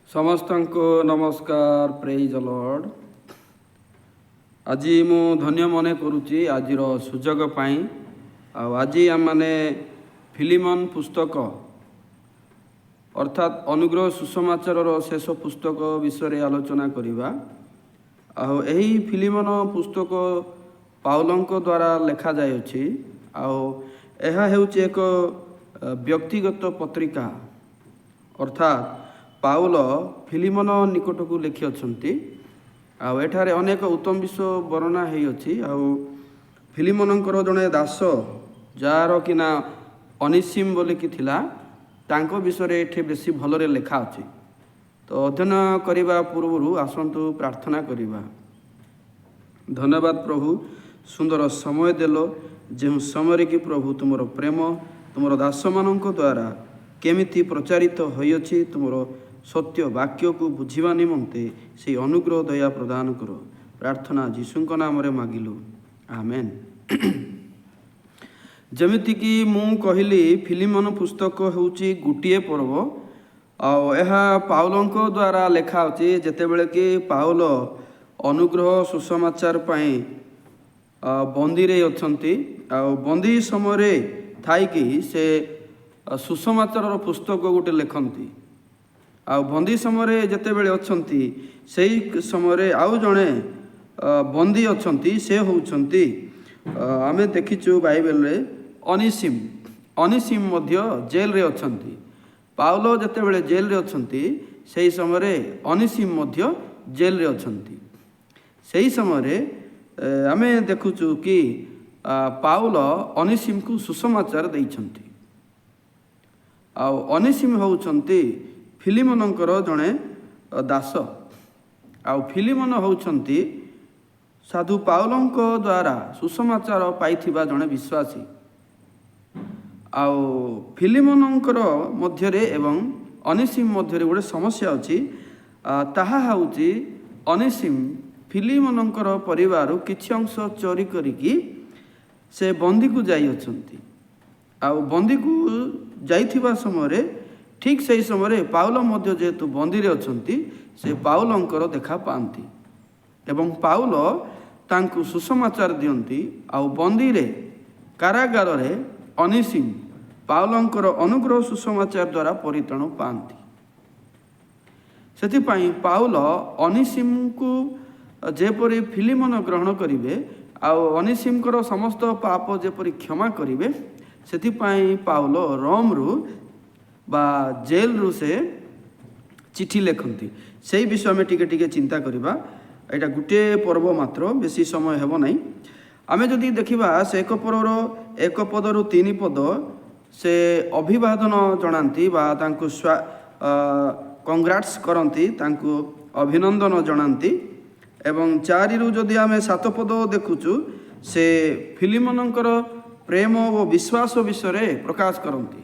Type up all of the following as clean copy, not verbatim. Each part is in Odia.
ସମସ୍ତଙ୍କୁ ନମସ୍କାର। ପ୍ରେଜ୍ ଦ ଲର୍ଡ। ଆଜି ମୁଁ ଧନ୍ୟ ମନେ କରୁଛି ଆଜିର ସୁଯୋଗ ପାଇଁ। ଆଉ ଆଜି ଆମମାନେ ଫିଲିମନ ପୁସ୍ତକ ଅର୍ଥାତ୍ ଅନୁଗ୍ରହ ସୁସମାଚାରର ଶେଷ ପୁସ୍ତକ ବିଷୟରେ ଆଲୋଚନା କରିବା। ଆଉ ଏହି ଫିଲିମନ ପୁସ୍ତକ ପାଉଲଙ୍କ ଦ୍ୱାରା ଲେଖାଯାଇଅଛି। ଆଉ ଏହା ହେଉଛି ଏକ ବ୍ୟକ୍ତିଗତ ପତ୍ରିକା, ଅର୍ଥାତ୍ ପାଉଲ ଫିଲିମନ ନିକଟକୁ ଲେଖିଅଛନ୍ତି। ଆଉ ଏଠାରେ ଅନେକ ଉତ୍ତମ ବିଷୟ ବର୍ଣ୍ଣନା ହୋଇଅଛି। ଆଉ ଫିଲିମନଙ୍କର ଜଣେ ଦାସ, ଯାହାର କି ନା ଅନିସିମ୍ ବୋଲିକି ଥିଲା, ତାଙ୍କ ବିଷୟରେ ଏଠି ବେଶୀ ଭଲରେ ଲେଖା ଅଛି। ତ ଅଧ୍ୟୟନ କରିବା ପୂର୍ବରୁ ଆସନ୍ତୁ ପ୍ରାର୍ଥନା କରିବା। ଧନ୍ୟବାଦ ପ୍ରଭୁ, ସୁନ୍ଦର ସମୟ ଦେଲ, ଯେଉଁ ସମୟରେ କି ପ୍ରଭୁ ତୁମର ପ୍ରେମ ତୁମର ଦାସମାନଙ୍କ ଦ୍ୱାରା କେମିତି ପ୍ରଚାରିତ ହୋଇଅଛି, ତୁମର ସତ୍ୟ ବାକ୍ୟକୁ ବୁଝିବା ନିମନ୍ତେ ସେହି ଅନୁଗ୍ରହ ଦୟା ପ୍ରଦାନ କର। ପ୍ରାର୍ଥନା ଯୀଶୁଙ୍କ ନାମରେ ମାଗିଲୁ, ଆମେନ୍। ଯେମିତିକି ମୁଁ କହିଲି, ଫିଲିମନ ପୁସ୍ତକ ହେଉଛି ଗୋଟିଏ ପର୍ବ। ଆଉ ଏହା ପାଉଲଙ୍କ ଦ୍ୱାରା ଲେଖା ଅଛି, ଯେତେବେଳେ କି ପାଉଲ ଅନୁଗ୍ରହ ସୁସମାଚାର ପାଇଁ ବନ୍ଦୀରେ ଅଛନ୍ତି। ଆଉ ବନ୍ଦୀ ସମୟରେ ଥାଇକି ସେ ସୁସମାଚାରର ପୁସ୍ତକ ଗୋଟେ ଲେଖନ୍ତି। ଆଉ ବନ୍ଦୀ ସମୟରେ ଯେତେବେଳେ ଅଛନ୍ତି, ସେହି ସମୟରେ ଆଉ ଜଣେ ବନ୍ଦୀ ଅଛନ୍ତି, ସେ ହେଉଛନ୍ତି ଆମେ ଦେଖିଛୁ ବାଇବେଲରେ ଅନିସିମ୍। ଅନିସିମ୍ ମଧ୍ୟ ଜେଲରେ ଅଛନ୍ତି। ପାଉଲ ଯେତେବେଳେ ଜେଲରେ ଅଛନ୍ତି, ସେହି ସମୟରେ ଅନିସିମ୍ ମଧ୍ୟ ଜେଲରେ ଅଛନ୍ତି। ସେହି ସମୟରେ ଆମେ ଦେଖୁଛୁ କି ପାଉଲ ଅନିସିମ୍କୁ ସୁସମାଚାର ଦେଇଛନ୍ତି। ଆଉ ଅନିସିମ୍ ହେଉଛନ୍ତି ଫିଲିମନଙ୍କର ଜଣେ ଦାସ। ଆଉ ଫିଲିମନ ହେଉଛନ୍ତି ସାଧୁ ପାଉଲଙ୍କ ଦ୍ୱାରା ସୁସମାଚାର ପାଇଥିବା ଜଣେ ବିଶ୍ୱାସୀ। ଆଉ ଫିଲିମନଙ୍କର ମଧ୍ୟରେ ଏବଂ ଅନିସିମ୍ ମଧ୍ୟରେ ଗୋଟେ ସମସ୍ୟା ଅଛି। ତାହା ହେଉଛି ଅନିସିମ୍ ଫିଲିମନଙ୍କର ପରିବାରରୁ କିଛି ଅଂଶ ଚୋରି କରିକି ସେ ବନ୍ଦୀକୁ ଯାଇଅଛନ୍ତି। ଆଉ ବନ୍ଦୀକୁ ଯାଇଥିବା ସମୟରେ ଠିକ୍ ସେହି ସମୟରେ ପାଉଲ ମଧ୍ୟ ଯେହେତୁ ବନ୍ଦୀରେ ଅଛନ୍ତି, ସେ ପାଉଲଙ୍କର ଦେଖା ପାଆନ୍ତି ଏବଂ ପାଉଲ ତାଙ୍କୁ ସୁସମାଚାର ଦିଅନ୍ତି। ଆଉ ବନ୍ଦୀରେ କାରାଗାରରେ ଅନିସିମ୍ ପାଉଲଙ୍କର ଅନୁଗ୍ରହ ସୁସମାଚାର ଦ୍ୱାରା ପରିତ୍ରାଣ ପାଆନ୍ତି। ସେଥିପାଇଁ ପାଉଲ ଅନିସିମ୍କୁ ଯେପରି ଫିଲିମନ ଗ୍ରହଣ କରିବେ ଆଉ ଅନିସିମ୍ଙ୍କର ସମସ୍ତ ପାପ ଯେପରି କ୍ଷମା କରିବେ, ସେଥିପାଇଁ ପାଉଲ ରୋମରୁ ବା ଜେଲରୁ ସେ ଚିଠି ଲେଖନ୍ତି। ସେହି ବିଷୟ ଆମେ ଟିକେ ଟିକେ ଚିନ୍ତା କରିବା। ଏଇଟା ଗୋଟିଏ ପର୍ବ ମାତ୍ର, ବେଶୀ ସମୟ ହେବ ନାହିଁ। ଆମେ ଯଦି ଦେଖିବା, ସେ ଏକ ପଦରୁ 3 ପଦ ସେ ଅଭିବାଦନ ଜଣାନ୍ତି ବା ତାଙ୍କୁ କଂଗ୍ରାଟ୍ସ କରନ୍ତି, ତାଙ୍କୁ ଅଭିନନ୍ଦନ ଜଣାନ୍ତି। ଏବଂ 4ରୁ ଯଦି ଆମେ 7 ପଦ ଦେଖୁଛୁ, ସେ ଫିଲିମନଙ୍କର ପ୍ରେମ ଓ ବିଶ୍ୱାସ ବିଷୟରେ ପ୍ରକାଶ କରନ୍ତି।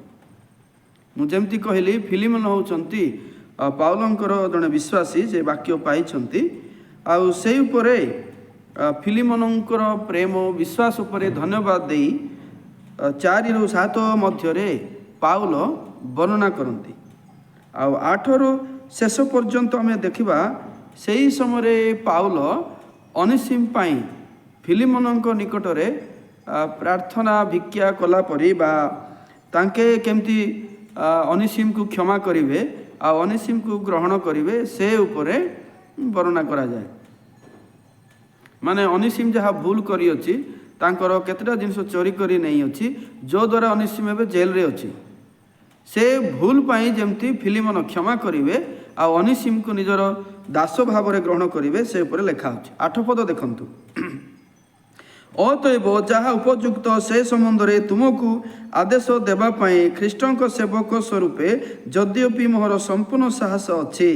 ମୁଁ ଯେମିତି କହିଲି, ଫିଲିମନ ହେଉଛନ୍ତି ପାଉଲଙ୍କର ଜଣେ ବିଶ୍ୱାସୀ, ସେ ବାକ୍ୟ ପାଇଛନ୍ତି। ଆଉ ସେହି ଉପରେ ଫିଲିମନଙ୍କର ପ୍ରେମ ବିଶ୍ୱାସ ଉପରେ ଧନ୍ୟବାଦ ଦେଇ 4ରୁ 7 ମଧ୍ୟରେ ପାଉଲ ବର୍ଣ୍ଣନା କରନ୍ତି। ଆଉ 8ରୁ ଶେଷ ପର୍ଯ୍ୟନ୍ତ ଆମେ ଦେଖିବା, ସେହି ସମୟରେ ପାଉଲ ଅନିସିମ୍ ପାଇଁ ଫିଲିମନଙ୍କ ନିକଟରେ ପ୍ରାର୍ଥନା ଭିକ୍ଷା କଲା ପରି ବା ତାଙ୍କେ କେମିତି ଅନିସିମ୍କୁ କ୍ଷମା କରିବେ ଆଉ ଅନିସିମ୍କୁ ଗ୍ରହଣ କରିବେ, ସେ ଉପରେ ବର୍ଣ୍ଣନା କରାଯାଏ। ମାନେ ଅନିସିମ୍ ଯାହା ଭୁଲ କରିଅଛି, ତାଙ୍କର କେତେଟା ଜିନିଷ ଚୋରି କରି ନେଇଅଛି, ଯଦ୍ୱାରା ଅନିସିମ୍ ଏବେ ଜେଲରେ ଅଛି, ସେ ଭୁଲ ପାଇଁ ଯେମିତି ଫିଲିମନ କ୍ଷମା କରିବେ ଆଉ ଅନିସିମ୍କୁ ନିଜର ଦାସ ଭାବରେ ଗ୍ରହଣ କରିବେ, ସେ ଉପରେ ଲେଖା ଅଛି। 8 ପଦ ଦେଖନ୍ତୁ। ଅତଏବ ଯାହା ଉପଯୁକ୍ତ ସେ ସମ୍ବନ୍ଧରେ ତୁମକୁ ଆଦେଶ ଦେବା ପାଇଁ ଖ୍ରୀଷ୍ଟଙ୍କ ସେବକ ସ୍ୱରୂପେ ଯଦ୍ୟପି ମୋହର ସମ୍ପୂର୍ଣ୍ଣ ସାହସ ଅଛି,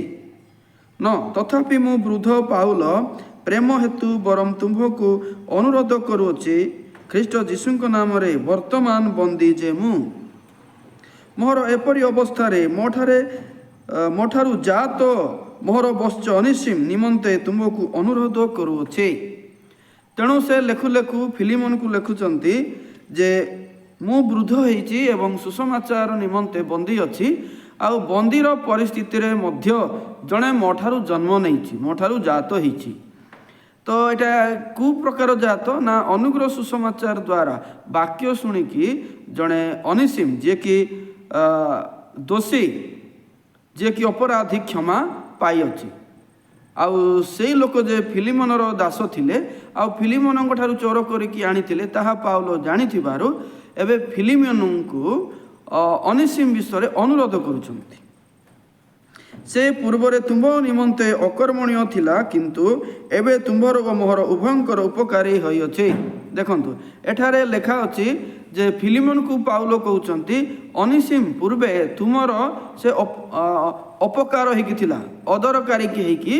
ତଥାପି ମୁଁ ବୃଦ୍ଧ ପାଉଲ ପ୍ରେମ ହେତୁ ବରଂ ତୁମ୍ଭକୁ ଅନୁରୋଧ କରୁଅଛି, ଖ୍ରୀଷ୍ଟ ଯୀଶୁଙ୍କ ନାମରେ ବର୍ତ୍ତମାନ ବନ୍ଦୀ ଯେ ମୁଁ, ମୋହର ଏପରି ଅବସ୍ଥାରେ ମୋଠାରୁ ଜାତ ମୋହର ବତ୍ସ ଅନିସିମ୍ ନିମନ୍ତେ ତୁମକୁ ଅନୁରୋଧ କରୁଅଛି। ତେଣୁ ସେ ଲେଖୁ ଲେଖୁ ଫିଲିମନକୁ ଲେଖୁଛନ୍ତି ଯେ ମୁଁ ବୃଦ୍ଧ ହେଇଛି ଏବଂ ସୁସମାଚାର ନିମନ୍ତେ ବନ୍ଦୀ ଅଛି। ଆଉ ବନ୍ଦୀର ପରିସ୍ଥିତିରେ ମଧ୍ୟ ଜଣେ ମୋ ଠାରୁ ଜନ୍ମ ନେଇଛି, ମୋ ଠାରୁ ଜାତ ହେଇଛି। ତ ଏଇଟା କେଉଁ ପ୍ରକାର ଜାତ ନା ଅନୁଗ୍ରହ ସୁସମାଚାର ଦ୍ୱାରା ବାକ୍ୟ ଶୁଣିକି ଜଣେ ଅନିସିମ୍ ଯିଏକି ଦୋଷୀ, ଯିଏକି ଅପରାଧୀ କ୍ଷମା ପାଇଅଛି। ଆଉ ସେଇ ଲୋକ ଯେ ଫିଲିମୋନର ଦାସ ଥିଲେ ଆଉ ଫିଲିମୋନଙ୍କ ଠାରୁ ଚୋର କରିକି ଆଣିଥିଲେ ତାହା ପାଉଲ ଜାଣିଥିବାରୁ ଏବେ ଫିଲିମୋନଙ୍କୁ ଅନିସିମ୍ ବିଷୟରେ ଅନୁରୋଧ କରୁଛନ୍ତି। ସେ ପୂର୍ବରେ ତୁମ୍ଭ ନିମନ୍ତେ ଅକର୍ମଣୀୟ ଥିଲା, କିନ୍ତୁ ଏବେ ତୁମ୍ଭର ଓ ମୋହର ଉଭୟଙ୍କର ଉପକାରୀ ହୋଇଅଛି। ଦେଖନ୍ତୁ ଏଠାରେ ଲେଖା ଅଛି ଯେ ଫିଲିମୋନକୁ ପାଉଲ କହୁଛନ୍ତି ଅନିସିମ୍ ପୂର୍ବେ ତୁମର ସେ ଅପକାର ହେଇକି ଥିଲା, ଅଦରକାରୀ ହେଇକି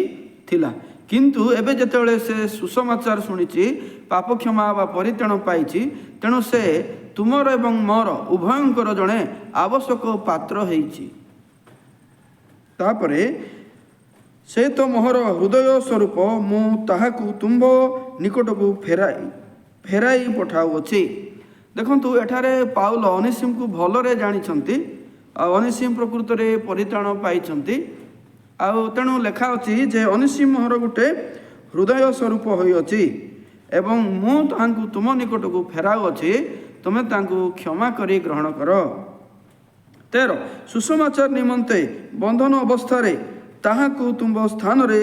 ଥିଲା, କିନ୍ତୁ ଏବେ ଯେତେବେଳେ ସେ ସୁସମାଚାର ଶୁଣିଛି, ପାପ କ୍ଷମା ବା ପରିତ୍ରାଣ ପାଇଛି, ତେଣୁ ସେ ତୁମର ଏବଂ ମୋର ଉଭୟଙ୍କର ଜଣେ ଆବଶ୍ୟକ ପାତ୍ର ହେଇଛି। ତାପରେ ସେ ତ ମୋହର ହୃଦୟ ସ୍ୱରୂପ, ମୁଁ ତାହାକୁ ତୁମ୍ଭ ନିକଟକୁ ଫେରାଇ ପଠାଉଅଛି। ଦେଖନ୍ତୁ ଏଠାରେ ପାଉଲ ଅନିସିମ୍କୁ ଭଲରେ ଜାଣିଛନ୍ତି ଆଉ ଅନିସିମ୍ ପ୍ରକୃତରେ ପରିତ୍ରାଣ ପାଇଛନ୍ତି। ଆଉ ତେଣୁ ଲେଖା ଅଛି ଯେ ଅନିସିମ୍ ମୋହର ଗୋଟେ ହୃଦୟ ସ୍ୱରୂପ ହୋଇଅଛି ଏବଂ ମୁଁ ତାହାଙ୍କୁ ତୁମ ନିକଟକୁ ଫେରାଉଅଛି, ତୁମେ ତାଙ୍କୁ କ୍ଷମା କରି ଗ୍ରହଣ କର। 13 ସୁସମାଚାର ନିମନ୍ତେ ବନ୍ଧନ ଅବସ୍ଥାରେ ତାହାକୁ ତୁମ୍ଭ ସ୍ଥାନରେ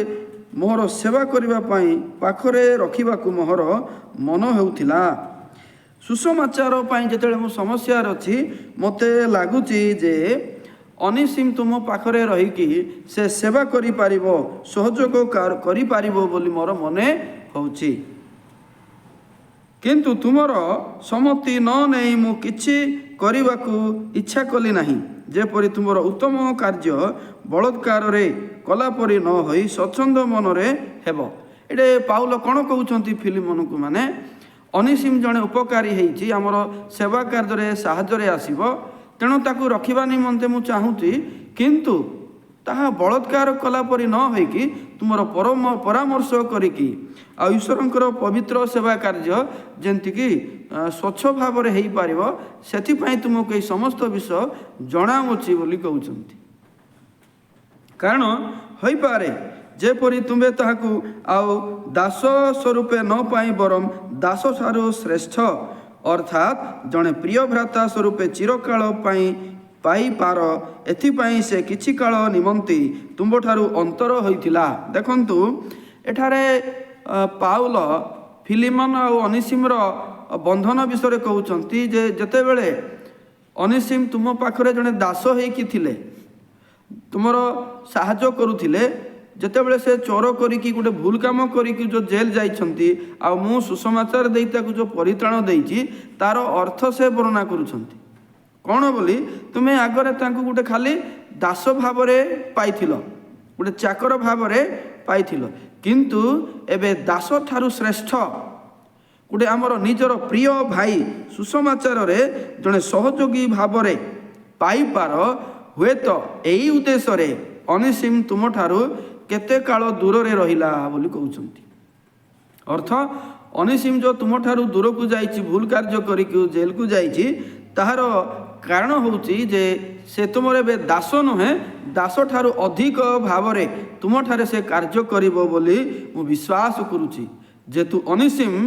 ମୋହର ସେବା କରିବା ପାଇଁ ପାଖରେ ରଖିବାକୁ ମୋହର ମନ ହେଉଥିଲା। ସୁସମାଚାର ପାଇଁ ଯେତେବେଳେ ମୁଁ ସମସ୍ୟାରେ ଅଛି, ମୋତେ ଲାଗୁଛି ଯେ ଅନିସିମ୍ ତୁମ ପାଖରେ ରହିକି ସେ ସେବା କରିପାରିବ, ସହଯୋଗ କରିପାରିବ ବୋଲି ମୋର ମନେ ହେଉଛି। କିନ୍ତୁ ତୁମର ସମ୍ମତି ନ ନେଇ ମୁଁ କିଛି କରିବାକୁ ଇଚ୍ଛା କଲି ନାହିଁ, ଯେପରି ତୁମର ଉତ୍ତମ କାର୍ଯ୍ୟ ବଳାତ୍କାରରେ କଲାପରି ନ ହୋଇ ସ୍ୱଚ୍ଛନ୍ଦ ମନରେ ହେବ। ଏଠି ପାଉଲ କ'ଣ କହୁଛନ୍ତି ଫିଲିମୋନକୁ, ମାନେ ଅନିସିମ୍ ଜଣେ ଉପକାରୀ ହେଇଛି, ଆମର ସେବା କାର୍ଯ୍ୟରେ ସାହାଯ୍ୟରେ ଆସିବ, ତେଣୁ ତାକୁ ରଖିବା ନିମନ୍ତେ ମୁଁ ଚାହୁଁଛି, କିନ୍ତୁ ତାହା ବଳାତ୍କାର କଲାପରି ନ ହୋଇକି ତୁମର ପରାମର୍ଶ କରିକି ଆଉ ଈଶ୍ୱରଙ୍କର ପବିତ୍ର ସେବା କାର୍ଯ୍ୟ ଯେମିତିକି ସ୍ୱଚ୍ଛ ଭାବରେ ହେଇପାରିବ, ସେଥିପାଇଁ ତୁମକୁ ଏହି ସମସ୍ତ ବିଷୟ ଜଣାଉଅଛି ବୋଲି କହୁଛନ୍ତି। କାରଣ ହୋଇପାରେ ଯେପରି ତୁମେ ତାହାକୁ ଆଉ ଦାସ ସ୍ୱରୂପେ ନ ପାଇ ବରଂ ଦାସ ଠାରୁ ଶ୍ରେଷ୍ଠ, ଅର୍ଥାତ୍ ଜଣେ ପ୍ରିୟ ଭ୍ରାତା ସ୍ୱରୂପେ ଚିରକାଳ ପାଇଁ ପାଇପାର, ଏଥିପାଇଁ ସେ କିଛି କାଳ ନିମନ୍ତେ ତୁମ୍ଭଠାରୁ ଅନ୍ତର ହୋଇଥିଲା। ଦେଖନ୍ତୁ ଏଠାରେ ପାଉଲ ଫିଲିମୋନ ଆଉ ଅନିସିମ୍ର ବନ୍ଧନ ବିଷୟରେ କହୁଛନ୍ତି ଯେ ଯେତେବେଳେ ଅନିସିମ୍ ତୁମ ପାଖରେ ଜଣେ ଦାସ ହେଇକି ଥିଲେ, ତୁମର ସାହାଯ୍ୟ କରୁଥିଲେ, ଯେତେବେଳେ ସେ ଚୋର କରିକି ଗୋଟେ ଭୁଲ କାମ କରିକି ଯେଉଁ ଜେଲ୍ ଯାଇଛନ୍ତି ଆଉ ମୁଁ ସୁସମାଚାର ଦେଇ ତାକୁ ଯେଉଁ ପରିତ୍ରାଣ ଦେଇଛି, ତାର ଅର୍ଥ ସେ ବର୍ଣ୍ଣନା କରୁଛନ୍ତି କ'ଣ ବୋଲି, ତୁମେ ଆଗରେ ତାଙ୍କୁ ଗୋଟେ ଖାଲି ଦାସ ଭାବରେ ପାଇଥିଲ, ଗୋଟେ ଚାକର ଭାବରେ ପାଇଥିଲ, କିନ୍ତୁ ଏବେ ଦାସ ଠାରୁ ଶ୍ରେଷ୍ଠ ଗୋଟେ ଆମର ନିଜର ପ୍ରିୟ ଭାଇ ସୁସମାଚାରରେ ଜଣେ ସହଯୋଗୀ ଭାବରେ ପାଇପାର। ହୁଏତ ଏହି ଉଦ୍ଦେଶ୍ୟରେ ଅନିସିମ୍ ତୁମଠାରୁ କେତେ କାଳ ଦୂରରେ ରହିଲା ବୋଲି କହୁଛନ୍ତି। ଅର୍ଥ ଅନିସିମ୍ ଯେଉଁ ତୁମଠାରୁ ଦୂରକୁ ଯାଇଛି, ଭୁଲ କାର୍ଯ୍ୟ କରିକି ଜେଲକୁ ଯାଇଛି, ତାହାର କାରଣ ହେଉଛି ଯେ ସେ ତୁମର ଏବେ ଦାସ ନୁହେଁ, ଦାସ ଠାରୁ ଅଧିକ ଭାବରେ ତୁମଠାରେ ସେ କାର୍ଯ୍ୟ କରିବ ବୋଲି ମୁଁ ବିଶ୍ୱାସ କରୁଛି। ଯେହେତୁ ଅନିସିମ୍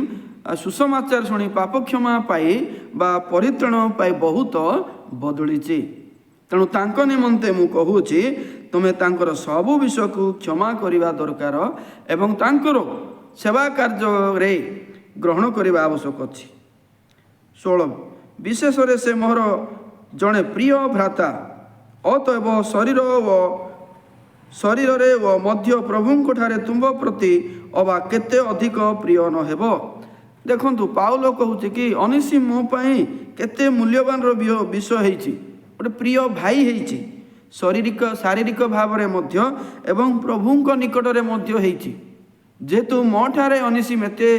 ସୁସମାଚାର ଶୁଣି ପାପ କ୍ଷମା ପାଇ ବା ପରିତ୍ରାଣ ପାଇ ବହୁତ ବଦଳିଛି, ତେଣୁ ତାଙ୍କ ନିମନ୍ତେ ମୁଁ କହୁଛି ତୁମେ ତାଙ୍କର ସବୁ ବିଷୟକୁ କ୍ଷମା କରିବା ଦରକାର ଏବଂ ତାଙ୍କର ସେବା କାର୍ଯ୍ୟରେ ଗ୍ରହଣ କରିବା ଆବଶ୍ୟକ ଅଛି। 16 ବିଶେଷରେ ସେ ମୋର ଜଣେ ପ୍ରିୟ ଭ୍ରାତା, ଅତଏବ ଶରୀରରେ ଓ ମଧ୍ୟ ପ୍ରଭୁଙ୍କଠାରେ ତୁମ୍ଭ ପ୍ରତି ଅବା କେତେ ଅଧିକ ପ୍ରିୟ ନ ହେବ। ଦେଖନ୍ତୁ ପାଉଲ କହୁଛି କି ଅନିସିମ୍ ମୋ ପାଇଁ କେତେ ମୂଲ୍ୟବାନର ବିଷୟ ହେଇଛି, ଗୋଟେ ପ୍ରିୟ ଭାଇ ହେଇଛି, ଶାରୀରିକ ଭାବରେ ମଧ୍ୟ ଏବଂ ପ୍ରଭୁଙ୍କ ନିକଟରେ ମଧ୍ୟ ହେଇଛି। ଯେହେତୁ ମୋ ଠାରେ ଅନିସିମ୍ ଏତେ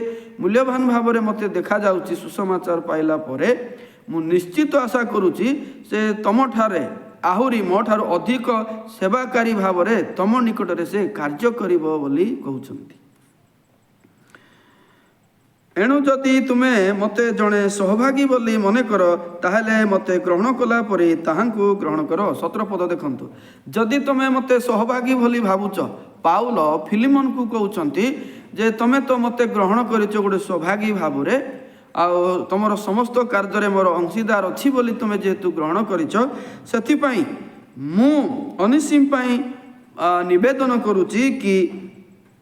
ମୂଲ୍ୟବାନ ଭାବରେ ମୋତେ ଦେଖାଯାଉଛି ସୁସମାଚାର ପାଇଲା ପରେ, ମୁଁ ନିଶ୍ଚିତ ଆଶା କରୁଛି ସେ ତମଠାରେ ଆହୁରି ମୋ ଠାରୁ ଅଧିକ ସେବାକାରୀ ଭାବରେ ତମ ନିକଟରେ ସେ କାର୍ଯ୍ୟ କରିବ ବୋଲି କହୁଛନ୍ତି। ଏଣୁ ଯଦି ତୁମେ ମୋତେ ଜଣେ ସହଭାଗୀ ବୋଲି ମନେ କର, ତାହେଲେ ମୋତେ ଗ୍ରହଣ କଲା ପରେ ତାହାଙ୍କୁ ଗ୍ରହଣ କର। 17 ପଦ ଦେଖନ୍ତୁ, ଯଦି ତୁମେ ମୋତେ ସହଭାଗୀ ବୋଲି ଭାବୁଛ, ପାଉଲ ଫିଲିମନକୁ କହୁଛନ୍ତି ଯେ ତୁମେ ତ ମୋତେ ଗ୍ରହଣ କରିଛ ଗୋଟେ ସୌଭାଗୀ ଭାବରେ, ଆଉ ତୁମର ସମସ୍ତ କାର୍ଯ୍ୟରେ ମୋର ଅଂଶୀଦାର ଅଛି ବୋଲି ତୁମେ ଯେହେତୁ ଗ୍ରହଣ କରିଛ, ସେଥିପାଇଁ ମୁଁ ଅନିସିମ ପାଇଁ ନିବେଦନ କରୁଛି କି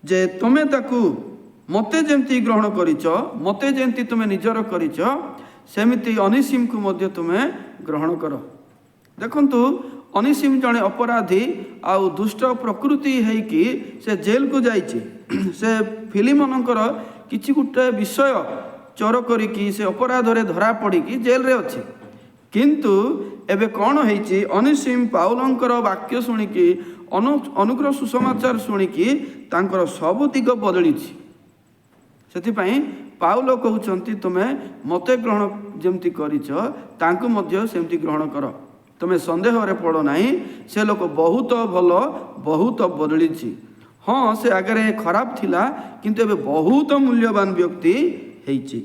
ଯେ ତୁମେ ତାକୁ ମୋତେ ଯେମିତି ଗ୍ରହଣ କରିଛ, ମୋତେ ଯେମିତି ତୁମେ ନିଜର କରିଛ, ସେମିତି ଅନିସିମକୁ ମଧ୍ୟ ତୁମେ ଗ୍ରହଣ କର। ଦେଖନ୍ତୁ, ଅନିସିମ ଜଣେ ଅପରାଧୀ ଆଉ ଦୁଷ୍ଟ ପ୍ରକୃତି ହେଇକି ସେ ଜେଲକୁ ଯାଇଛି। ସେ ଫିଲିମନଙ୍କର କିଛି ଗୋଟେ ବିଷୟ ଚୋର କରିକି ସେ ଅପରାଧରେ ଧରା ପଡ଼ିକି ଜେଲରେ ଅଛି। କିନ୍ତୁ ଏବେ କ'ଣ ହେଇଛି, ଅନିସିମ ପାଉଲଙ୍କର ବାକ୍ୟ ଶୁଣିକି ଅନୁଗ୍ରହ ସୁସମାଚାର ଶୁଣିକି ତାଙ୍କର ସବୁ ଦିଗ ବଦଳିଛି। ସେଥିପାଇଁ ପାଉଲ କହୁଛନ୍ତି ତୁମେ ମୋତେ ଗ୍ରହଣ ଯେମିତି କରିଛ ତାଙ୍କୁ ମଧ୍ୟ ସେମିତି ଗ୍ରହଣ କର। ତୁମେ ସନ୍ଦେହରେ ପଡ଼ ନାହିଁ, ସେ ଲୋକ ବହୁତ ଭଲ, ବହୁତ ବଦଳିଛି। ହଁ, ସେ ଆଗରେ ଖରାପ ଥିଲା, କିନ୍ତୁ ଏବେ ବହୁତ ମୂଲ୍ୟବାନ ବ୍ୟକ୍ତି ହେଇଛି।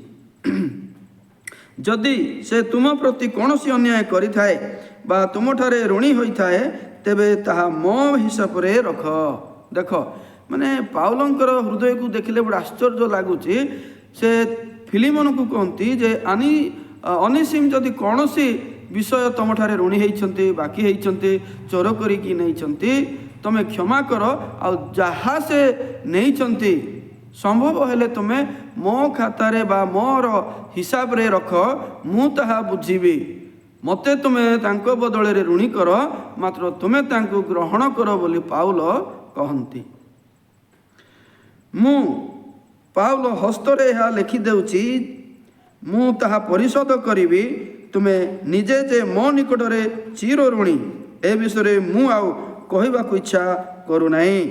ଯଦି ସେ ତୁମ ପ୍ରତି କୌଣସି ଅନ୍ୟାୟ କରିଥାଏ ବା ତୁମଠାରେ ଋଣୀ ହୋଇଥାଏ, ତେବେ ତାହା ମୋ ହିସାବରେ ରଖ। ଦେଖ, ମାନେ ପାଉଲଙ୍କର ହୃଦୟକୁ ଦେଖିଲେ ବଡ଼ ଆଶ୍ଚର୍ଯ୍ୟ ଲାଗୁଛି। ସେ ଫିଲିମନକୁ କହନ୍ତି ଯେ ଅନିସିମ ଯଦି କୌଣସି ବିଷୟ ତୁମଠାରେ ଋଣୀ ହେଇଛନ୍ତି, ବାକି ହେଇଛନ୍ତି, ଚୋର କରିକି ନେଇଛନ୍ତି, ତୁମେ କ୍ଷମା କର, ଆଉ ଯାହା ସେ ନେଇଛନ୍ତି ସମ୍ଭବ ହେଲେ ତୁମେ ମୋ ଖାତାରେ ବା ମୋର ହିସାବରେ ରଖ, ମୁଁ ତାହା ବୁଝିବି। ମୋତେ ତୁମେ ତାଙ୍କ ବଦଳରେ ଋଣୀ କର, ମାତ୍ର ତୁମେ ତାଙ୍କୁ ଗ୍ରହଣ କର ବୋଲି ପାଉଲ କହନ୍ତି। ମୁଁ ପାଉଲ ହସ୍ତରେ ଏହା ଲେଖିଦେଉଛି, ମୁଁ ତାହା ପରିଶୋଧ କରିବି। ତୁମେ ନିଜେ ଯେ ମୋ ନିକଟରେ ଚିର ଋଣୀ, ଏ ବିଷୟରେ ମୁଁ ଆଉ କହିବାକୁ ଇଚ୍ଛା କରୁନାହିଁ।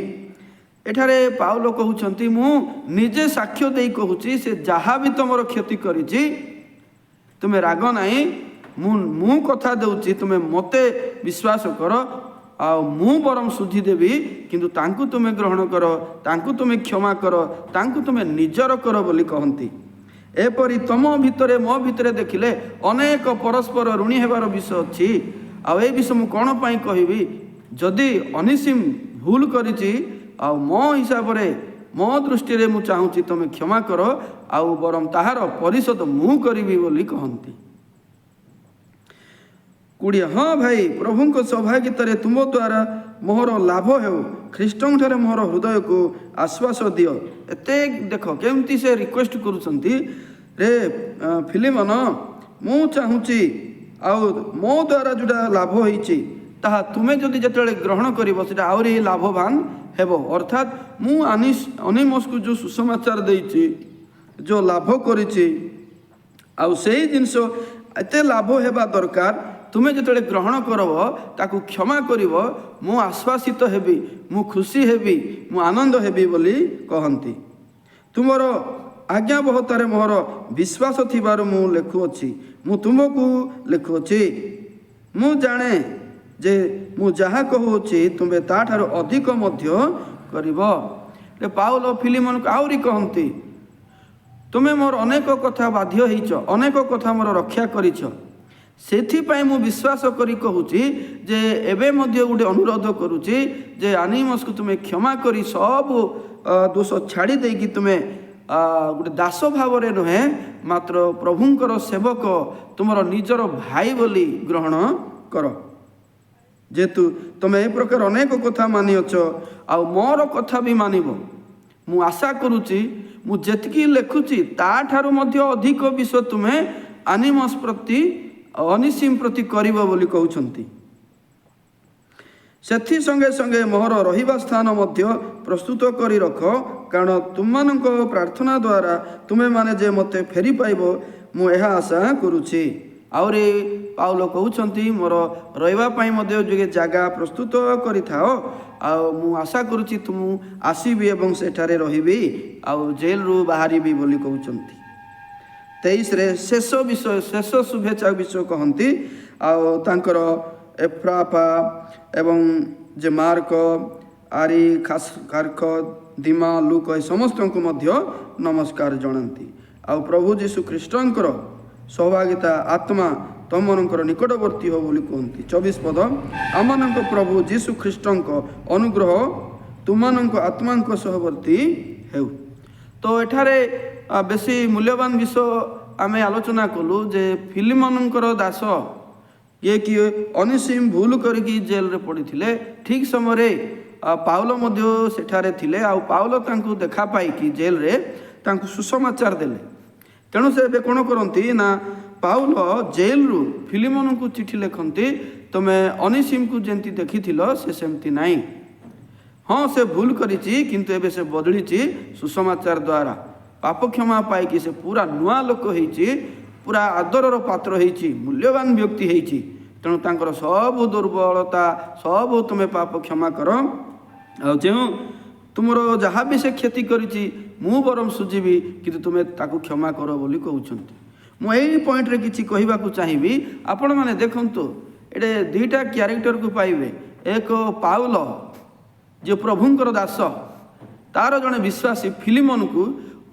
ଏଠାରେ ପାଉଲ କହୁଛନ୍ତି, ମୁଁ ନିଜେ ସାକ୍ଷ୍ୟ ଦେଇ କହୁଛି, ସେ ଯାହା ବି ତୁମର କ୍ଷତି କରିଛି ତୁମେ ରାଗ ନାହିଁ। ମୁଁ କଥା ଦେଉଛି, ତୁମେ ମୋତେ ବିଶ୍ୱାସ କର, ଆଉ ମୁଁ ବରଂ ଶୁଝିଦେବି, କିନ୍ତୁ ତାଙ୍କୁ ତୁମେ ଗ୍ରହଣ କର, ତାଙ୍କୁ ତୁମେ କ୍ଷମା କର, ତାଙ୍କୁ ତୁମେ ନିଜର କର ବୋଲି କହନ୍ତି। ଏପରି ତୁମ ଭିତରେ ମୋ ଭିତରେ ଦେଖିଲେ ଅନେକ ପରସ୍ପର ଋଣୀ ହେବାର ବିଷୟ ଅଛି। ଆଉ ଏ ବିଷୟ ମୁଁ କ'ଣ ପାଇଁ କହିବି? ଯଦି ଅନିସିମ ଭୁଲ କରିଛି, ଆଉ ମୋ ହିସାବରେ, ମୋ ଦୃଷ୍ଟିରେ ମୁଁ ଚାହୁଁଛି ତୁମେ କ୍ଷମା କର, ଆଉ ବରଂ ତାହାର ପରିଶୋଧ ମୁଁ କରିବି ବୋଲି କହନ୍ତି। 20 ହଁ ଭାଇ, ପ୍ରଭୁଙ୍କ ସୌଭାଗ୍ୟତାରେ ତୁମ ଦ୍ୱାରା ମୋର ଲାଭ ହେଉ, ଖ୍ରୀଷ୍ଟଙ୍କଠାରେ ମୋର ହୃଦୟକୁ ଆଶ୍ୱାସ ଦିଅ। ଏତେ ଦେଖ କେମିତି ସେ ରିକ୍ୱେଷ୍ଟ କରୁଛନ୍ତି, ରେ ଫିଲିମନ, ମୁଁ ଚାହୁଁଛି ଆଉ ମୋ ଦ୍ୱାରା ଯେଉଁଟା ଲାଭ ହେଇଛି ତାହା ତୁମେ ଯଦି ଯେତେବେଳେ ଗ୍ରହଣ କରିବ ସେଇଟା ଆହୁରି ଲାଭବାନ ହେବ। ଅର୍ଥାତ୍ ମୁଁ ଅନିମସକୁ ଯେଉଁ ସୁସମାଚାର ଦେଇଛି, ଯେଉଁ ଲାଭ କରିଛି, ଆଉ ସେଇ ଜିନିଷ ଏତେ ଲାଭ ହେବା ଦରକାର। ତୁମେ ଯେତେବେଳେ ଗ୍ରହଣ କରିବ, ତାକୁ କ୍ଷମା କରିବ, ମୁଁ ଆଶ୍ୱାସିତ ହେବି, ମୁଁ ଖୁସି ହେବି, ମୁଁ ଆନନ୍ଦ ହେବି ବୋଲି କହନ୍ତି। ତୁମର ଆଜ୍ଞାବହତାରେ ମୋର ବିଶ୍ୱାସ ଥିବାରୁ ମୁଁ ଲେଖୁଅଛି, ମୁଁ ତୁମକୁ ଲେଖୁଅଛି। ମୁଁ ଜାଣେ ଯେ ମୁଁ ଯାହା କହୁଅଛି ତୁମେ ତାଠାରୁ ଅଧିକ ମଧ୍ୟ କରିବ। ପାଉଲ ଫିଲିମନକୁ ଆହୁରି କହନ୍ତି, ତୁମେ ମୋର ଅନେକ କଥା ବାଧ୍ୟ ହେଇଛ, ଅନେକ କଥା ମୋର ରକ୍ଷା କରିଛ। ସେଥିପାଇଁ ମୁଁ ବିଶ୍ୱାସ କରି କହୁଛି ଯେ ଏବେ ମଧ୍ୟ ଗୋଟେ ଅନୁରୋଧ କରୁଛି ଯେ ଆନିମସକୁ ତୁମେ କ୍ଷମା କରି ସବୁ ଦୋଷ ଛାଡ଼ି ଦେଇକି ତୁମେ ଗୋଟେ ଦାସ ଭାବରେ ନୁହେଁ, ମାତ୍ର ପ୍ରଭୁଙ୍କର ସେବକ, ତୁମର ନିଜର ଭାଇ ବୋଲି ଗ୍ରହଣ କର। ଯେହେତୁ ତୁମେ ଏ ପ୍ରକାର ଅନେକ କଥା ମାନିଅଛ, ଆଉ ମୋର କଥା ବି ମାନିବ। ମୁଁ ଆଶା କରୁଛି ମୁଁ ଯେତିକି ଲେଖୁଛି ତାଠାରୁ ମଧ୍ୟ ଅଧିକ ବିଷୟ ତୁମେ ଅନିସିମ ପ୍ରତି କରିବ ବୋଲି କହୁଛନ୍ତି। ସେଥି ସଙ୍ଗେ ସଙ୍ଗେ ମୋର ରହିବା ସ୍ଥାନ ମଧ୍ୟ ପ୍ରସ୍ତୁତ କରି ରଖ, କାରଣ ତୁମମାନଙ୍କ ପ୍ରାର୍ଥନା ଦ୍ୱାରା ତୁମେମାନେ ଯେ ମୋତେ ଫେରି ପାଇବ, ମୁଁ ଏହା ଆଶା କରୁଛି। ଆହୁରି ପାଉଲ କହୁଛନ୍ତି, ମୋର ରହିବା ପାଇଁ ମଧ୍ୟ ଯୋଗେ ଜାଗା ପ୍ରସ୍ତୁତ କରିଥାଅ, ଆଉ ମୁଁ ଆଶା କରୁଛି ମୁଁ ଆସିବି ଏବଂ ସେଠାରେ ରହିବି, ଆଉ ଜେଲରୁ ବାହାରିବି ବୋଲି କହୁଛନ୍ତି। 23ରେ ଶେଷ ଶୁଭେଚ୍ଛା ବିଷୟ କହନ୍ତି, ଆଉ ତାଙ୍କର ଏଫ୍ରାପା ଏବଂ ଯେ ମାର୍କ, ଆରିକାର୍ଖ, ଦିମା, ଲୁକ ଏ ସମସ୍ତଙ୍କୁ ମଧ୍ୟ ନମସ୍କାର ଜଣାନ୍ତି। ଆଉ ପ୍ରଭୁ ଯୀଶୁ ଖ୍ରୀଷ୍ଟଙ୍କର ସହଭାଗିତା ଆତ୍ମା ତମମାନଙ୍କର ନିକଟବର୍ତ୍ତୀ ହବ ବୋଲି କୁହନ୍ତି। 24 ପଦ, ଆମମାନଙ୍କ ପ୍ରଭୁ ଯୀଶୁ ଖ୍ରୀଷ୍ଟଙ୍କ ଅନୁଗ୍ରହ ତୁମମାନଙ୍କ ଆତ୍ମାଙ୍କ ସହବର୍ତ୍ତୀ ହେଉ। ତ ଏଠାରେ ବେଶୀ ମୂଲ୍ୟବାନ ବିଷୟ ଆମେ ଆଲୋଚନା କଲୁ ଯେ ଫିଲିମନଙ୍କର ଦାସ କିଏ କିଏ ଅନିସିମ୍ ଭୁଲ କରିକି ଜେଲରେ ପଡ଼ିଥିଲେ। ଠିକ୍ ସମୟରେ ପାଉଲ ମଧ୍ୟ ସେଠାରେ ଥିଲେ ଆଉ ପାଉଲ ତାଙ୍କୁ ଦେଖା ପାଇକି ଜେଲରେ ତାଙ୍କୁ ସୁସମାଚାର ଦେଲେ। ତେଣୁ ସେ ଏବେ କ'ଣ କରନ୍ତି ନା ପାଉଲ ଜେଲରୁ ଫିଲିମନଙ୍କୁ ଚିଠି ଲେଖନ୍ତି, ତୁମେ ଅନିସିମ୍କୁ ଯେମିତି ଦେଖିଥିଲ ସେ ସେମିତି ନାହିଁ। ହଁ ସେ ଭୁଲ କରିଛି କିନ୍ତୁ ଏବେ ସେ ବଦଳିଛି ସୁସମାଚାର ଦ୍ୱାରା। ପାପ କ୍ଷମା ପାଇକି ସେ ପୁରା ନୂଆ ଲୋକ ହେଇଛି, ପୁରା ଆଦରର ପାତ୍ର ହେଇଛି, ମୂଲ୍ୟବାନ ବ୍ୟକ୍ତି ହେଇଛି। ତେଣୁ ତାଙ୍କର ସବୁ ଦୁର୍ବଳତା ସବୁ ତୁମେ ପାପ କ୍ଷମା କର, ଆଉ ଯେଉଁ ତୁମର ଯାହା ବି ସେ କ୍ଷତି କରିଛି ମୁଁ ବରଂ ସୁଝିବି, କିନ୍ତୁ ତୁମେ ତାକୁ କ୍ଷମା କର ବୋଲି କହୁଛନ୍ତି। ମୁଁ ଏଇ ପଏଣ୍ଟରେ କିଛି କହିବାକୁ ଚାହିଁବି। ଆପଣମାନେ ଦେଖନ୍ତୁ, ଏଠି ଦୁଇଟା କ୍ୟାରେକ୍ଟରକୁ ପାଇବେ। ଏକ ପାଉଲ ଯେ ପ୍ରଭୁଙ୍କର ଦାସ, ତାର ଜଣେ ବିଶ୍ୱାସୀ ଫିଲିମନକୁ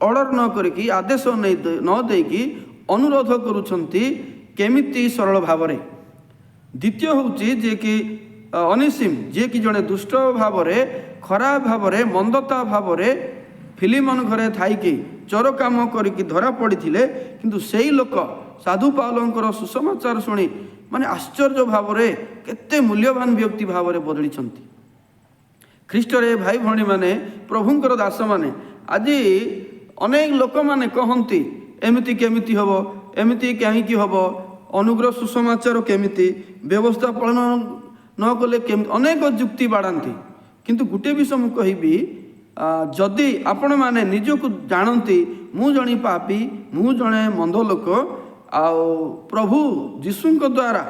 ଅର୍ଡ଼ର ନ କରିକି ଆଦେଶ ନ ଦେଇକି ଅନୁରୋଧ କରୁଛନ୍ତି କେମିତି ସରଳ ଭାବରେ। ଦ୍ୱିତୀୟ ହେଉଛି ଯିଏକି ଅନିସିମ୍, ଯିଏକି ଜଣେ ଦୁଷ୍ଟ ଭାବରେ ଖରାପ ଭାବରେ ମନ୍ଦତା ଭାବରେ ଫିଲିମନ ଘରେ ଥାଇକି ଚୋର କାମ କରିକି ଧରା ପଡ଼ିଥିଲେ, କିନ୍ତୁ ସେଇ ଲୋକ ସାଧୁ ପାଉଲଙ୍କର ସୁସମାଚାର ଶୁଣି ମାନେ ଆଶ୍ଚର୍ଯ୍ୟ ଭାବରେ କେତେ ମୂଲ୍ୟବାନ ବ୍ୟକ୍ତି ଭାବରେ ବଦଳିଛନ୍ତି। ଖ୍ରୀଷ୍ଟରେ ଭାଇ ଭଉଣୀମାନେ, ପ୍ରଭୁଙ୍କର ଦାସମାନେ, ଆଜି ଅନେକ ଲୋକମାନେ କହନ୍ତି ଏମିତି କେମିତି ହେବ, ଏମିତି କାହିଁକି ହେବ, ଅନୁଗ୍ରହ ସୁସମାଚାର କେମିତି, ବ୍ୟବସ୍ଥା ପାଳନ ନ କଲେ କେମିତି, ଅନେକ ଯୁକ୍ତି ବାଢ଼ାନ୍ତି। କିନ୍ତୁ ଗୋଟିଏ ବିଷୟ ମୁଁ କହିବି, ଯଦି ଆପଣମାନେ ନିଜକୁ ଜାଣନ୍ତି ମୁଁ ଜଣେ ପାପୀ, ମୁଁ ଜଣେ ମନ୍ଦ ଲୋକ, ଆଉ ପ୍ରଭୁ ଯୀଶୁଙ୍କ ଦ୍ୱାରା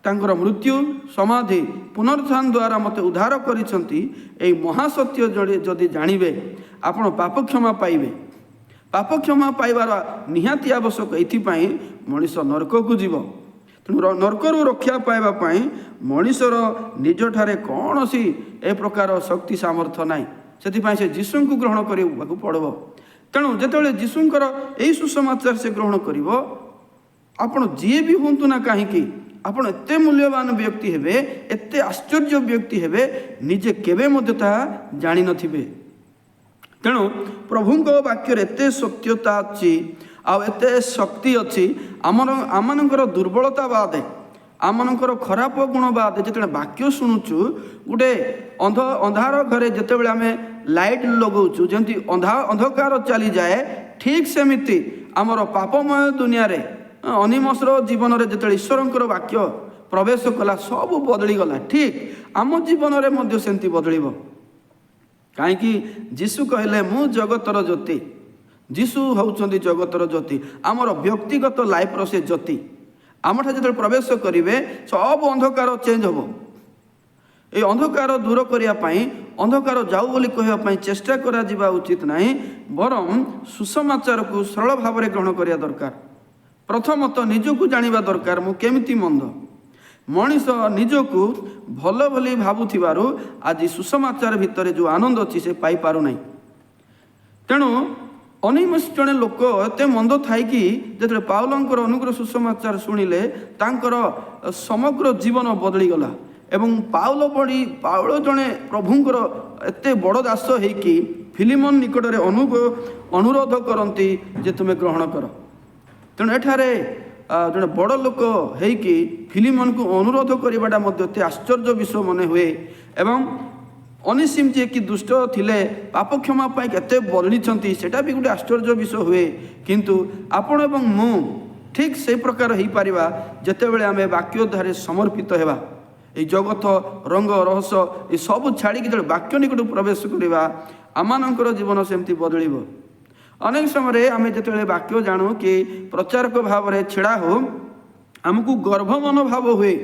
ତାଙ୍କର ମୃତ୍ୟୁ ସମାଧି ପୁନରୁତ୍ଥାନ ଦ୍ୱାରା ମୋତେ ଉଦ୍ଧାର କରିଛନ୍ତି, ଏହି ମହାସତ୍ୟ ଯଦି ଜାଣିବେ ଆପଣ ପାପ କ୍ଷମା ପାଇବେ। ପାପ କ୍ଷମା ପାଇବାର ନିହାତି ଆବଶ୍ୟକ। ଏଥିପାଇଁ ମଣିଷ ନରକକୁ ଯିବ। ତେଣୁ ନରକରୁ ରକ୍ଷା ପାଇବା ପାଇଁ ମଣିଷର ନିଜଠାରେ କୌଣସି ଏ ପ୍ରକାର ଶକ୍ତି ସାମର୍ଥ୍ୟ ନାହିଁ। ସେଥିପାଇଁ ସେ ଯୀଶୁଙ୍କୁ ଗ୍ରହଣ କରିବାକୁ ପଡ଼ିବ। ତେଣୁ ଯେତେବେଳେ ଯୀଶୁଙ୍କର ଏହି ସୁସମାଚାର ସେ ଗ୍ରହଣ କରିବ, ଆପଣ ଯିଏ ବି ହୁଅନ୍ତୁ ନା କାହିଁକି, ଆପଣ ଏତେ ମୂଲ୍ୟବାନ ବ୍ୟକ୍ତି ହେବେ, ଏତେ ଆଶ୍ଚର୍ଯ୍ୟ ବ୍ୟକ୍ତି ହେବେ, ନିଜେ କେବେ ମଧ୍ୟ ତାହା ଜାଣିନଥିବେ। ତେଣୁ ପ୍ରଭୁଙ୍କ ବାକ୍ୟରେ ଏତେ ସତ୍ୟତା ଅଛି ଆଉ ଏତେ ଶକ୍ତି ଅଛି। ଆମମାନଙ୍କର ଦୁର୍ବଳତା ବାଦେ, ଆମମାନଙ୍କର ଖରାପ ଗୁଣ ବାଦେ ଯେତେବେଳେ ବାକ୍ୟ ଶୁଣୁଛୁ, ଗୋଟେ ଅନ୍ଧାର ଘରେ ଯେତେବେଳେ ଆମେ ଲାଇଟ୍ ଲଗାଉଛୁ, ଯେମିତି ଅନ୍ଧକାର ଚାଲିଯାଏ, ଠିକ୍ ସେମିତି ଆମର ପାପମୟ ଦୁନିଆରେ ଅନିମସ୍ର ଜୀବନରେ ଯେତେବେଳେ ଈଶ୍ୱରଙ୍କର ବାକ୍ୟ ପ୍ରବେଶ କଲା, ସବୁ ବଦଳିଗଲା। ଠିକ୍ ଆମ ଜୀବନରେ ମଧ୍ୟ ସେମିତି ବଦଳିବ। କାହିଁକି ଯୀଶୁ କହିଲେ ମୁଁ ଜଗତର ଜ୍ୟୋତି। ଯୀଶୁ ହେଉଛନ୍ତି ଜଗତର ଜ୍ୟୋତି, ଆମର ବ୍ୟକ୍ତିଗତ ଲାଇଫ୍ର ସେ ଜ୍ୟୋତି। ଆମଠାରେ ଯେତେବେଳେ ପ୍ରବେଶ କରିବେ ସବୁ ଅନ୍ଧକାର ଚେଞ୍ଜ ହେବ। এই ଅନ୍ଧକାର ଦୂର କରିବା ପାଇଁ, ଅନ୍ଧକାର ଯାଉ ବୋଲି କହିବା ପାଇଁ ଚେଷ୍ଟା କରାଯିବା ଉଚିତ ନାହିଁ, ବରଂ ସୁସମାଚାରକୁ ସରଳ ଭାବରେ ଗ୍ରହଣ କରିବା ଦରକାର। ପ୍ରଥମତଃ ନିଜକୁ ଜାଣିବା ଦରକାର ମୁଁ କେମିତି ମନ୍ଦ। ମଣିଷ ନିଜକୁ ଭଲ ବୋଲି ଭାବୁଥିବାରୁ ଆଜି ସୁସମାଚାର ଭିତରେ ଯେଉଁ ଆନନ୍ଦ ଅଛି ସେ ପାଇପାରୁନାହିଁ। ତେଣୁ ଅନିମିଷ ଜଣେ ଲୋକ ଏତେ ମନ୍ଦ ଥାଇକି ଯେତେବେଳେ ପାଉଲଙ୍କର ଅନୁଗ୍ରହ ସୁସମାଚାର ଶୁଣିଲେ, ତାଙ୍କର ସମଗ୍ର ଜୀବନ ବଦଳିଗଲା। ଏବଂ ପାଉଲ ଜଣେ ପ୍ରଭୁଙ୍କର ଏତେ ବଡ଼ ଦାସ ହେଇକି ଫିଲିମନ ନିକଟରେ ଅନୁରୋଧ କରନ୍ତି ଯେ ତୁମେ ଗ୍ରହଣ କର। ତେଣୁ ଏଠାରେ ଜଣେ ବଡ଼ ଲୋକ ହେଇକି ଫିଲିମନକୁ ଅନୁରୋଧ କରିବାଟା ମଧ୍ୟ ଏତେ ଆଶ୍ଚର୍ଯ୍ୟ ବିଷୟ ମନେ ହୁଏ। ଏବଂ ଅନିସିମ୍ ଯିଏକି ଦୁଷ୍ଟ ଥିଲେ, ପାପ କ୍ଷମା ପାଇଁ କେତେ ବଦଳିଛନ୍ତି, ସେଇଟା ବି ଗୋଟେ ଆଶ୍ଚର୍ଯ୍ୟ ବିଷୟ ହୁଏ। କିନ୍ତୁ ଆପଣ ଏବଂ ମୁଁ ଠିକ୍ ସେଇ ପ୍ରକାର ହେଇପାରିବା ଯେତେବେଳେ ଆମେ ବାକ୍ୟ ଧାରେ ସମର୍ପିତ ହେବା। এই ଜଗତ ରଙ୍ଗ ରହସ୍ୟ ଏସବୁ ଛାଡ଼ିକି ଯେତେବେଳେ ବାକ୍ୟ ନିକଟକୁ ପ୍ରବେଶ କରିବା, ଆମମାନଙ୍କର ଜୀବନ ସେମିତି ବଦଳିବ। ଅନେକ ସମୟରେ ଆମେ ଯେତେବେଳେ ବାକ୍ୟ ଜାଣୁ କି ପ୍ରଚାରକ ଭାବରେ ଛିଡ଼ା ହେଉ, ଆମକୁ ଗର୍ବ ମନୋଭାବ ହୁଏ,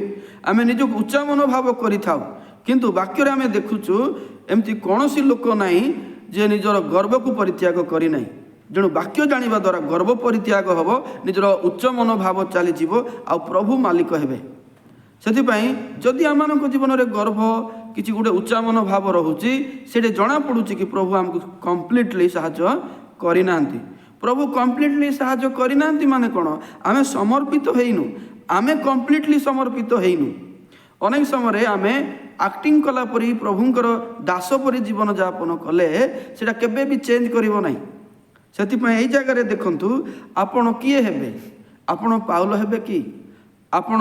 ଆମେ ନିଜକୁ ଉଚ୍ଚ ମନୋଭାବ କରିଥାଉ। କିନ୍ତୁ ବାକ୍ୟରେ ଆମେ ଦେଖୁଛୁ ଏମିତି କୌଣସି ଲୋକ ନାହିଁ ଯେ ନିଜର ଗର୍ବକୁ ପରିତ୍ୟାଗ କରିନାହିଁ। ତେଣୁ ବାକ୍ୟ ଜାଣିବା ଦ୍ୱାରା ଗର୍ବ ପରିତ୍ୟାଗ ହେବ, ନିଜର ଉଚ୍ଚ ମନୋଭାବ ଚାଲିଯିବ, ଆଉ ପ୍ରଭୁ ମାଲିକ ହେବେ। ସେଥିପାଇଁ ଯଦି ଆମମାନଙ୍କ ଜୀବନରେ ଗର୍ବ କିଛି ଗୋଟେ ଉଚ୍ଚ ମନୋଭାବ ରହୁଛି, ସେଠି ଜଣାପଡ଼ୁଛି କି ପ୍ରଭୁ ଆମକୁ କମ୍ପ୍ଲିଟଲି ସାହାଯ୍ୟ କରିନାହାନ୍ତି। प्रभु कम्प्लीटली साहाय्य करना माने कौन आम समर्पित होइनु आमे कम्प्लीटली समर्पित होइनु अनेक समय आम एक्टिंग कलापरी प्रभुंकर दास परी जीवन यापन कले सेटा केबे भी चेंज करिवो नाही से जगार देखु आपण किए हेबे आपण पाउल हेबे कि आपण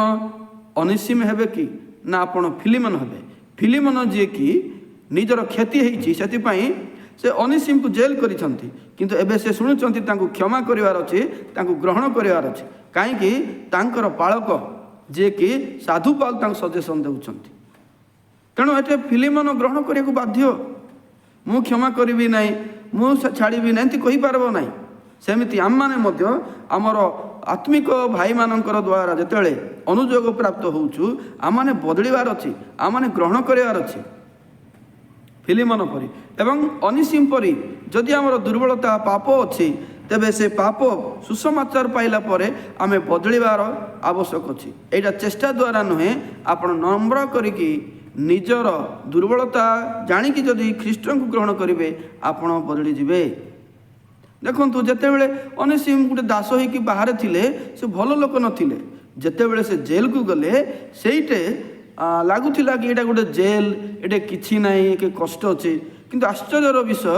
अनिसिम हेबे कि ना आपण फिलिमन हेबे फिलिमन जी कि निजर क्षति होती से अनिसिम को जेल करिसंती किंतु एबे से शुणुचंती तांको क्षमा करिवार अछि तांको ग्रहण करिवार अछि काहेकि तांकर पालक जे कि साधु पाल तांको सजेशन देउचंती तेणु एटे फिलिमन ग्रहण करिया को बाध्य मु क्षमा करिवि नाही मु छाड़िबि नाही कहि पारबो नाही सेमिति आम माने मध्य आमर आत्मिक भाई मानकर द्वारा जेतेबेले अनुयोग प्राप्त होउछु आम माने बदलिवार अछि आम माने ग्रहण करिवार अछि फिलिमन परी एवं अनिसिम परी जदि आमर दुर्बलता पाप अच्छी तेबे से पाप सुसमाचार पाइला परे आमे बदलिवार आवश्यक अच्छी एटा चेष्टा द्वारा नुहे आपण नम्र करिकी निजर दुर्बलता जानिकी जदि ख्रीष्ट को ग्रहण करेंगे आपण बदली जिवे देखु जितेबले अनिसिम गोटे दास होइकी बाहर थिले से भल लोक नथिले जितेबले से जेल को गले सेइटे लगुला कि यहाँ गोटे जेल ये किसी ना कि कष्ट अच्छे किंतु आश्चर्यर विषय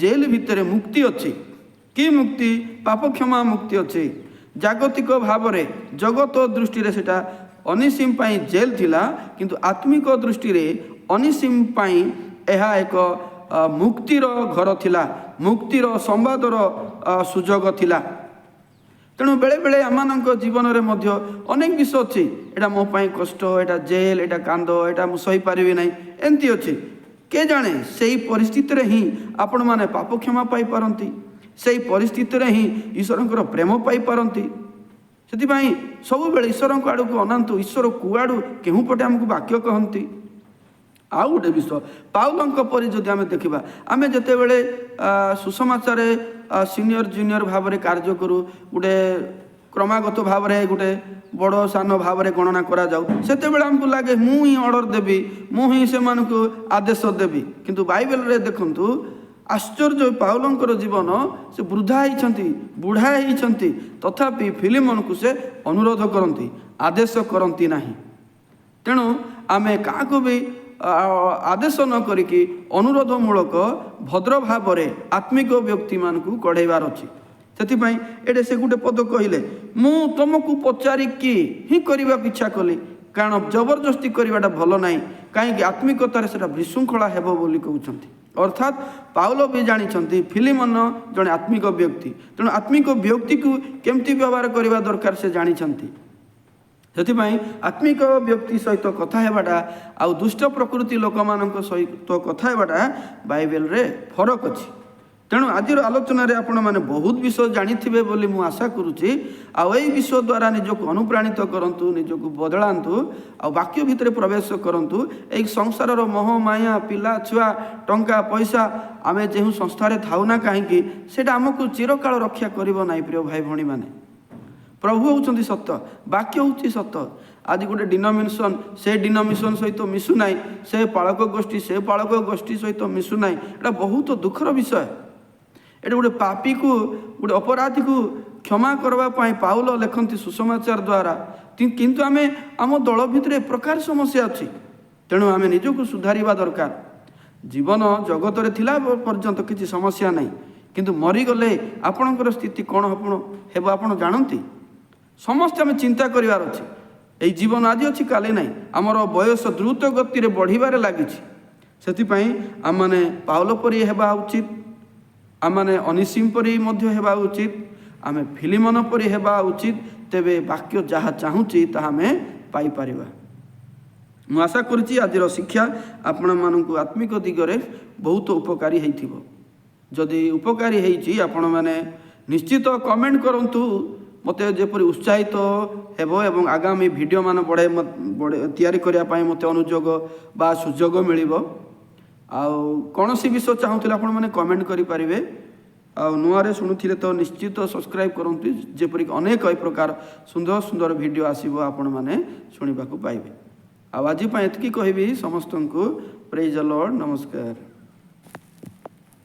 जेल भितर मुक्ति अच्छी कि मुक्ति पाप क्षमा मुक्ति अच्छी जागतिक भाव में जगत दृष्टि से अनिसिम पाई जेल थिला किंतु आत्मिक दृष्टि अनिसिम पाई यह एक मुक्तिर घर थिला मुक्तिर संवादर सुजोग थिला तेणु बेले बेले आम जीवन में अनेक विषय अच्छी एटा मो पाई कष्ट एटा जेल एटा कांद एटा मु सही पारिबि नाही एंती अच्छी के जाने से परिस्थिति ही आपण माने पाप क्षमा पाई पारंती से परिस्थिति ही ईश्वर प्रेम पाई पारंती से सब बेले ईश्वर आड़ को अनातु ईश्वर कुआड़ू केहू पटे आमको वाक्य कहती आउ गोटे विषय पाउलंक परी जदि आम देखा आम जिते बड़े सुसमाचार सीनियर जूनियर भाव में कार्य करूँ गोटे क्रमागत भाव में गोटे बड़ सान भाव में गणना करा जाऊ सेते बेले आमको लगे मुझी ऑर्डर देवी मुझी से आदेश देवी किंतु बाइबल रे देखंतु आश्चर्य पाउलंकर जीवन से वृद्धा होती बुढ़ा होती तथापि फिलिमन को से अनुरोध करती आदेश करती नहीं तेणु आमे क्या भी आदेश न करिकी अनुरोध मूलक भद्र भाव में आत्मिक व्यक्ति मान को कढ़ेबार अच्छी से से गोटे पद कहले मु तुमको पचारिकी ही करने को इच्छा कली कारण जबरदस्ती करवाटा भल ना कहीं आत्मिकतार से विशृंखला हेब बोली कहते अर्थात पाउल भी जानी फिलिमन जड़े आत्मिक व्यक्ति तेणु आत्मिक व्यक्ति को केमती व्यवहार करने दरकार से जानी से आत्मिक व्यक्ति सहित कथा हेबाटा आ दुष्ट प्रकृति लोक मान सहित कथा हेबाटा बाइबल रे फरक अच्छी तेणु आज आलोचन आपण मैंने बहुत विषय जानी बोली मु आशा करुच्ची आई विषय द्वारा निजक अनुप्राणित करूँ निजक बदलातु आ वाक्य भितर प्रवेश करूँ एक संसार मोह माया पिला छुआ टंका पैसा आमे जो संस्थार थाउना कहीं से आमको चिरकाल रक्षा करिवो नाही प्रिय भाई भणी माने प्रभु होउछंती सत्य वाक्य होउछि सत्य आज गोटे डिनोमिनेशन से डिनोमिनेशन सहित मिशु नाही से पालक गोष्ठी सहित मिशु नाही एटा बहुत दुखर विषय एटा गोटे पापी को गोटे अपराधी को क्षमा करने पाउल लिखती सुसमाचार द्वारा किंतु आमे आम दल भितर एक प्रकार समस्या अच्छी तेणु आमे निजको सुधारिबा दरकार जीवन जगत रे थिला पर्यंत किसी समस्या नहीं किंतु मरीगले आपणकर स्थिति कौन हेब आपण जानती समस्त आम चिंता करार अच्छी यही जीवन आज अच्छी काली ना आमर बयस द्रुत गति रे बढ़िबार लगी से आम मैंने पाउल परी हेबा उचित आम मैंने अनिसिम परी हेबा उचित आम फिलिमन परी हेबा उचित तेबे वाक्य जहाँ चाहूँगी ताहा आमे पाई परिबा मु आशा करुच्ची आज शिक्षा आपण मानू आत्मिक दिगरे बहुत उपकारी होइथिबो जदि उपकारी होइछि आपण माने निश्चित कमेंट करंतु मते जेपरि उत्साहित हेबो एवं आगामी वीडियो मान बढ़े तैयारी करिया पई मते अनुयोग बा सुयोग मिलिबो आ कोनोसी विषय चाहूथिले आपण माने कमेंट करि परिबे आ नुआरे शुणुथिले तो निश्चित सब्सक्राइब करंतु जेपरि अनेक ए प्रकार सुंदर सुंदर वीडियो आसीबो आपण माने सुनिबा को पाइबे आ आज पई एतकी कहबी समस्त को प्रेज द लॉर्ड नमस्कार।